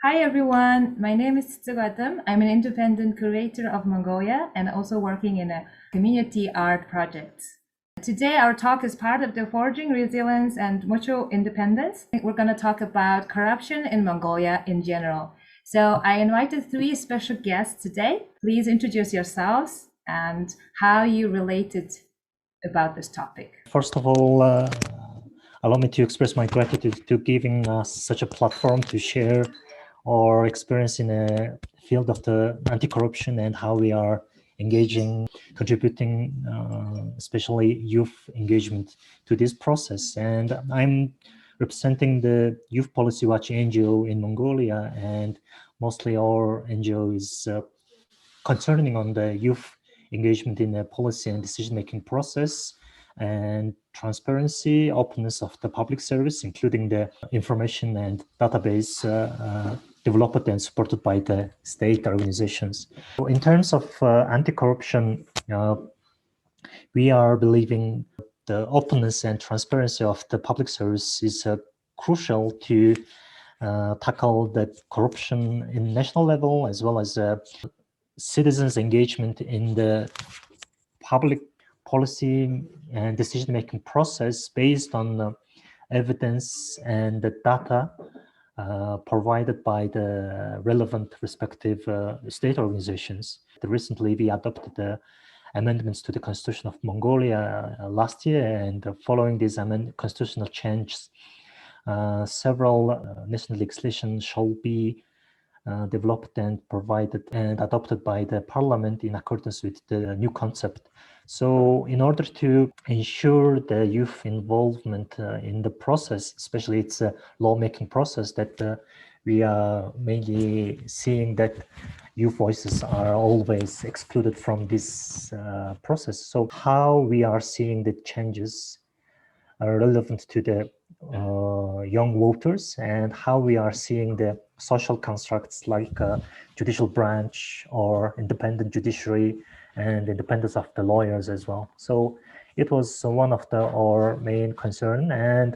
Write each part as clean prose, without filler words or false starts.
Hi everyone, my name is Tsugatam. I'm an independent curator of Mongolia and also working in a community art project. Today our talk is part of the Forging Resilience and Mutual Independence. We're going to talk about corruption in Mongolia in general. So I invited three special guests today. Please introduce yourselves and how you related about this topic. First of all, allow me to express my gratitude to giving us such a platform to share our experience in the field of the anti-corruption and how we are engaging, contributing, especially youth engagement to this process. And I'm representing the Youth Policy Watch NGO in Mongolia, and mostly our NGO is concerning on the youth engagement in the policy and decision-making process and transparency, openness of the public service, including the information and database developed and supported by the state organizations. In terms of anti-corruption, we are believing the openness and transparency of the public service is crucial to tackle the corruption in national level as well as citizens' engagement in the public policy and decision-making process based on evidence and the data provided by the relevant respective state organizations. Recently, we adopted the amendments to the Constitution of Mongolia last year, and following these constitutional changes, several national legislation shall be developed and provided and adopted by the parliament in accordance with the new concept. So in order to ensure the youth involvement in the process, especially its lawmaking process, that we are mainly seeing that youth voices are always excluded from this process. So how we are seeing the changes are relevant to the young voters and how we are seeing the social constructs like judicial branch or independent judiciary and independence of the lawyers as well. So it was one of our main concern. And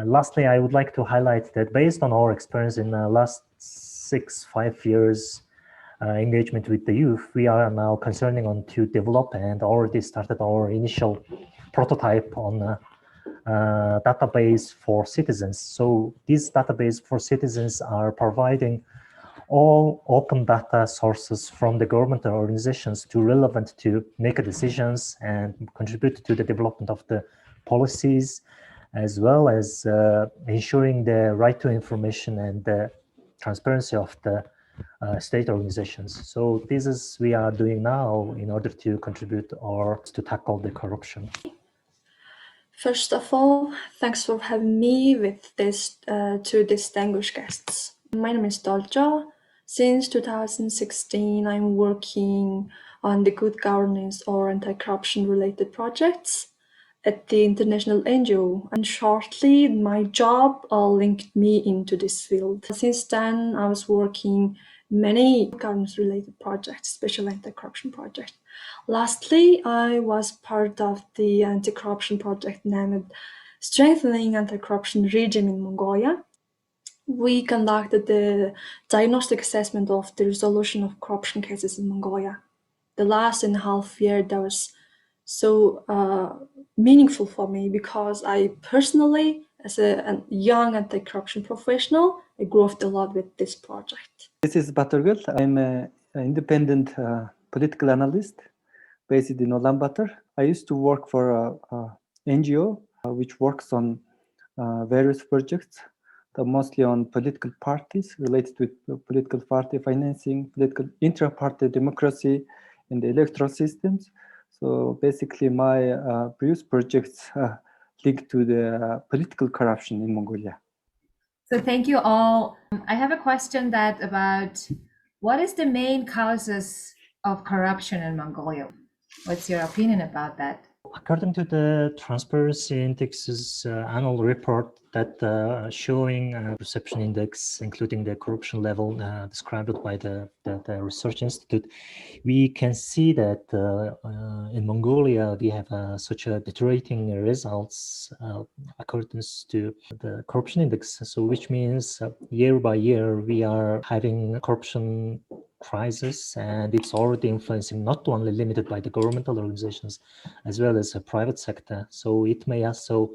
lastly, I would like to highlight that based on our experience in the last 5 years engagement with the youth, we are now concerning on to develop and already started our initial prototype on database for citizens. So these database for citizens are providing all open data sources from the government organizations to relevant to make decisions and contribute to the development of the policies, as well as ensuring the right to information and the transparency of the state organizations. So this is we are doing now in order to contribute or to tackle the corruption. First of all, thanks for having me with these two distinguished guests. My name is Dolja. Since 2016, I'm working on the good governance or anti-corruption related projects at the international NGO, and shortly my job linked me into this field. Since then, I was working many governance related projects, especially anti-corruption projects. Lastly, I was part of the anti-corruption project named Strengthening Anti-Corruption Regime in Mongolia. We conducted the diagnostic assessment of the resolution of corruption cases in Mongolia. The last and a half year that was so meaningful for me because I personally, as a young anti-corruption professional, I grew up a lot with this project. This is Batırgül. I'm an independent political analyst based in Ulaanbaatar. I used to work for a NGO which works on various projects, mostly on political parties related with political party financing, political intra-party democracy, and the electoral systems. So basically, my previous projects linked to the political corruption in Mongolia. So thank you all. I have a question that about what is the main causes of corruption in Mongolia? What's your opinion about that? According to the Transparency Index's annual report that showing perception index, including the corruption level described by the research institute, we can see that in Mongolia we have such a deteriorating results according to the corruption index. So which means year by year we are having corruption crisis, and it's already influencing not only limited by the governmental organizations as well as a private sector. So it may also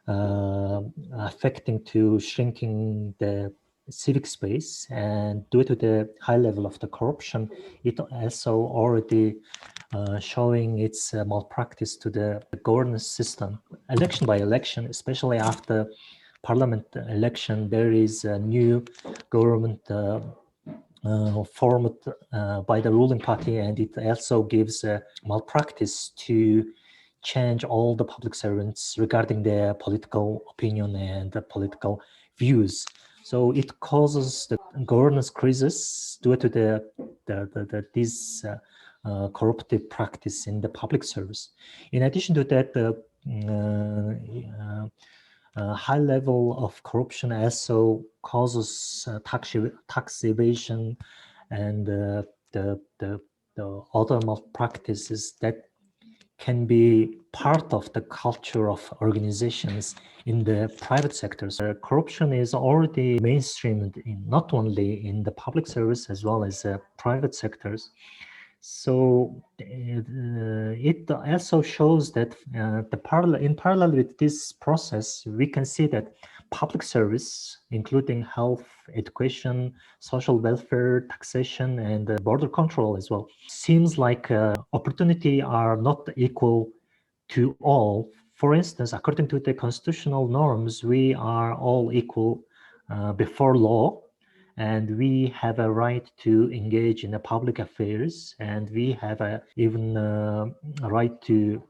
affecting to shrinking the civic space, and due to the high level of the corruption, it also already showing its malpractice to the governance system. Election by election, especially after parliament election, there is a new government formed by the ruling party, and it also gives malpractice to change all the public servants regarding their political opinion and the political views. So it causes the governance crisis due to this corruptive practice in the public service. In addition to that, high level of corruption also causes tax evasion and the other malpractices that can be part of the culture of organizations in the private sectors. Corruption is already mainstreamed not only in the public service as well as private sectors. So it also shows that in parallel with this process, we can see that public service, including health, education, social welfare, taxation, and border control as well, seems like opportunity are not equal to all. For instance, according to the constitutional norms, we are all equal before law, and we have a right to engage in the public affairs, and we have even a right to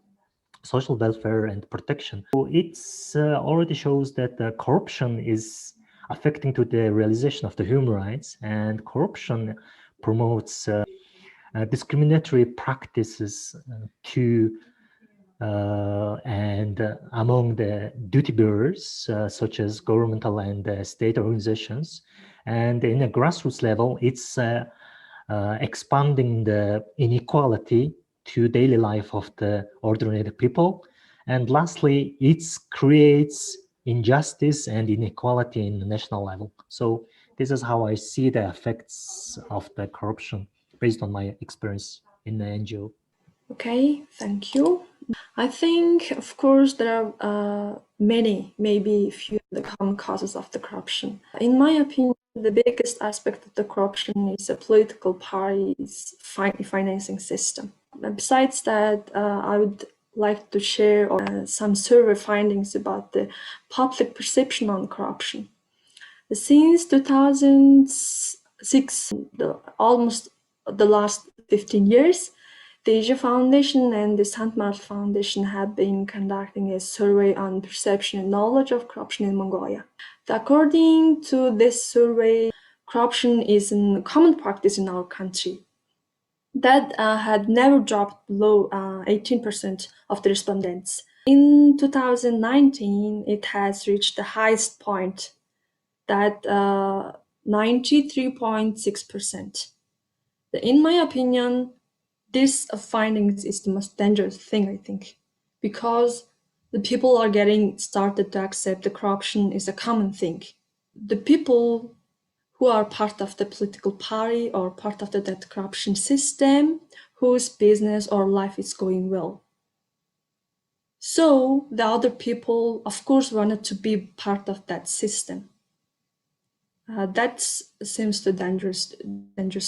social welfare and protection. So it's already shows that corruption is affecting to the realization of the human rights, and corruption promotes discriminatory practices among the duty bearers, such as governmental and state organizations. And in a grassroots level, it's expanding the inequality to daily life of the ordinary people. And lastly, it creates injustice and inequality in the national level. So this is how I see the effects of the corruption based on my experience in the NGO. Okay, thank you. I think, of course, there are many, maybe few, the common causes of the corruption. In my opinion, the biggest aspect of the corruption is the political parties' financing system. Besides that, I would like to share some survey findings about the public perception on corruption. Since 2006, almost the last 15 years, the Asia Foundation and the St. Martin Foundation have been conducting a survey on perception and knowledge of corruption in Mongolia. According to this survey, corruption is a common practice in our country that had never dropped below 18% of the respondents. In 2019, it has reached the highest point, that 93.6%. In my opinion, this findings is the most dangerous thing, I think, because the people are getting started to accept the corruption is a common thing. The people who are part of the political party or part of that corruption system, whose business or life is going well. So the other people, of course, wanted to be part of that system. That seems too dangerous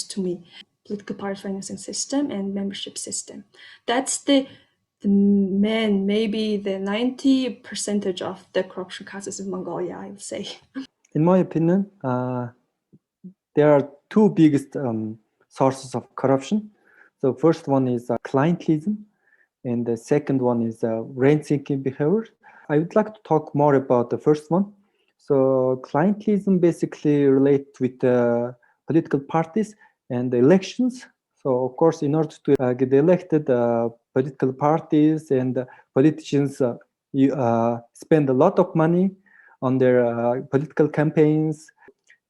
to me. Political party financing system and membership system. That's the main, maybe the 90% of the corruption causes in Mongolia, I would say. In my opinion, there are two biggest sources of corruption. So first one is clientelism, and the second one is rent-seeking behavior. I would like to talk more about the first one. So clientelism basically relates with political parties and the elections. So of course, in order to get elected, political parties and politicians spend a lot of money on their political campaigns.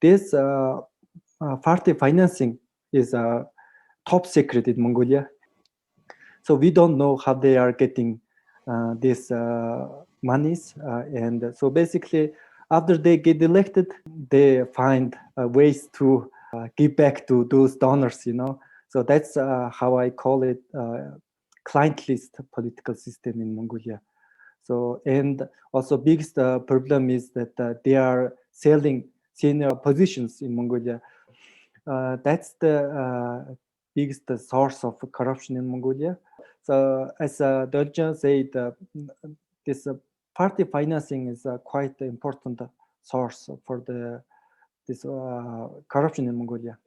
This party financing is top secret in Mongolia. So we don't know how they are getting these monies. And so basically, after they get elected, they find ways to give back to those donors, So that's how I call it client list political system in Mongolia. So, and also biggest problem is that they are selling senior positions in Mongolia. That's the biggest source of corruption in Mongolia. So as Dolja said, this party financing is a quite important source for this corruption in Mongolia.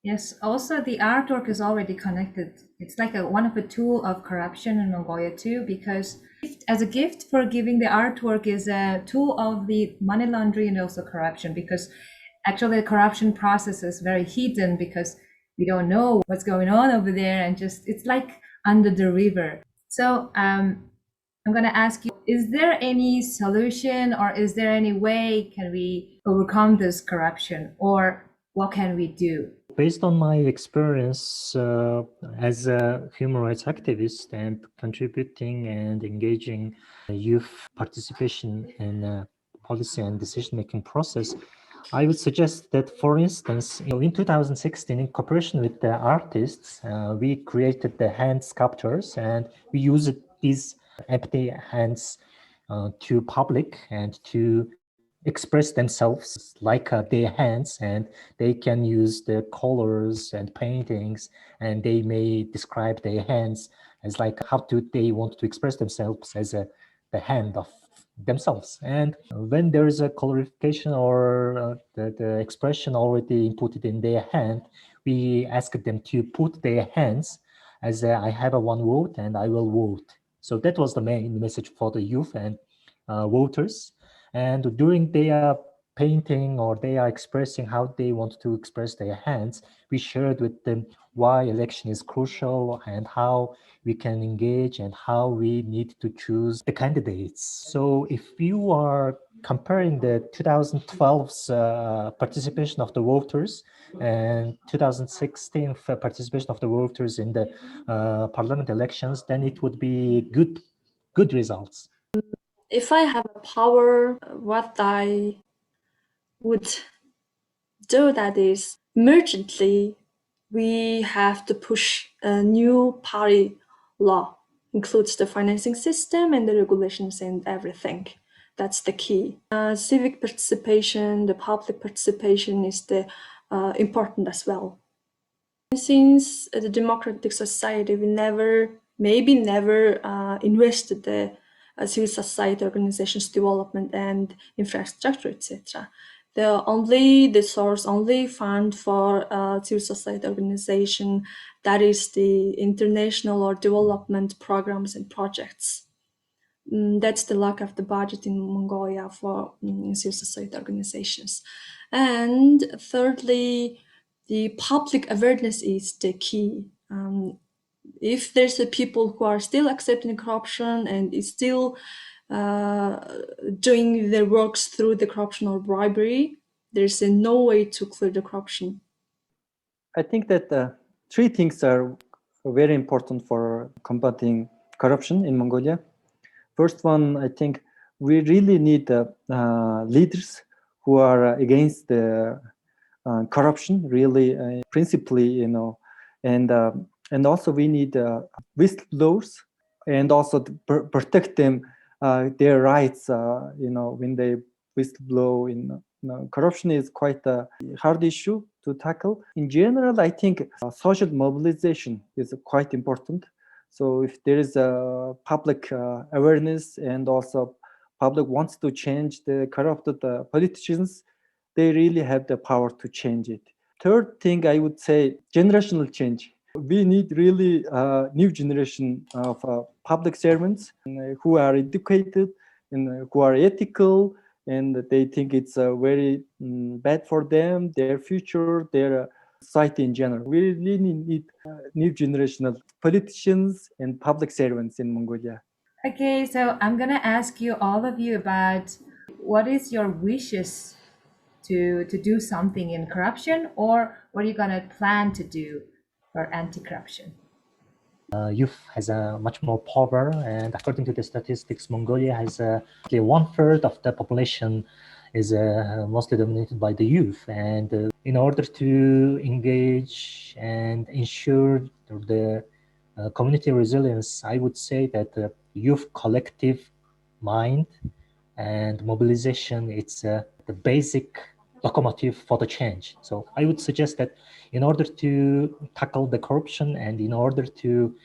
Yes, also the artwork is already connected. It's like one of the tool of corruption in Mongolia too, because as a gift for giving the artwork is a tool of the money laundering and also corruption, because actually the corruption process is very hidden because we don't know what's going on over there, and just it's like under the river. So I'm going to ask you, is there any solution or is there any way can we overcome this corruption, or what can we do? Based on my experience as a human rights activist and contributing and engaging youth participation in policy and decision-making process, I would suggest that, for instance, in 2016, in cooperation with the artists, we created the hand sculptures, and we used these empty hands to public and to express themselves like their hands, and they can use the colors and paintings, and they may describe their hands as like how do they want to express themselves as the hand of themselves. And when there is a colorification or the expression already inputted in their hand, we ask them to put their hands as I have a one vote and I will vote. So that was the main message for the youth and voters. And during their painting or they are expressing how they want to express their hands, we shared with them why election is crucial and how we can engage and how we need to choose the candidates. So if you are comparing the 2012's participation of the voters and 2016 participation of the voters in the parliament elections, then it would be good results. If I have a power, what I would do that is emergently we have to push a new party law, includes the financing system and the regulations and everything. That's the key. Civic participation, the public participation is the important as well. Since the democratic society, we never invested the civil society organizations development and infrastructure, etc. The only fund for civil society organization, that is the international or development programs and projects. That's the lack of the budget in Mongolia for civil society organizations. And thirdly, the public awareness is the key. If there's the people who are still accepting corruption and is still doing their works through the corruption or bribery, there's no way to clear the corruption. I think that three things are very important for combating corruption in Mongolia. First one, I think we really need leaders who are against the corruption, really, principally, and also we need whistleblowers and also to protect them their rights. When they whistleblow, corruption is quite a hard issue to tackle. In general, I think social mobilization is quite important. So if there is a public awareness and also public wants to change the corrupted politicians, they really have the power to change it. Third thing, I would say generational change. We need really a new generation of public servants who are educated and who are ethical, and they think it's very bad for them, their future, their society in general. We really need new generation of politicians and public servants in Mongolia. Okay, so I'm gonna ask you, all of you, about what is your wishes to do something in corruption, or what are you gonna plan to do for anti-corruption? Youth has a much more power, and according to the statistics, Mongolia has 1/3 of the population is mostly dominated by the youth. And in order to engage and ensure the community resilience, I would say that the youth collective mind and mobilization, it's the basic locomotive for the change. So I would suggest that in order to tackle the corruption and in order to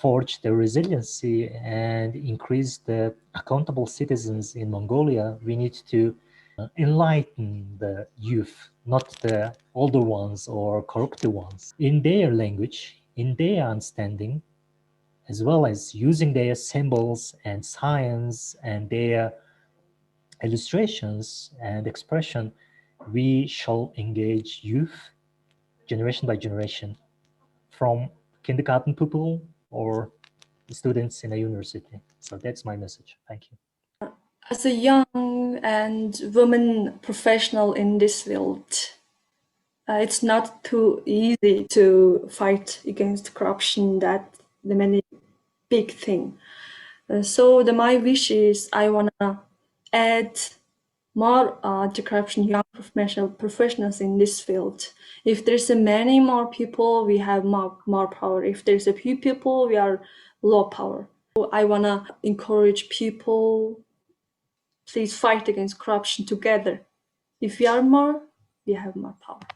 forge the resiliency and increase the accountable citizens in Mongolia, we need to enlighten the youth, not the older ones or corrupted ones, in their language, in their understanding, as well as using their symbols and science and their illustrations and expression. We shall engage youth generation by generation, from kindergarten pupil or students in a university. So that's my message. Thank you. As a young and woman professional in this field, it's not too easy to fight against corruption. That the many big thing. So my wish is I wanna add more anti-corruption young professionals in this field. If there's a many more people, we have more power. If there's a few people, we are low power. So I wanna encourage people, please fight against corruption together. If we are more, we have more power.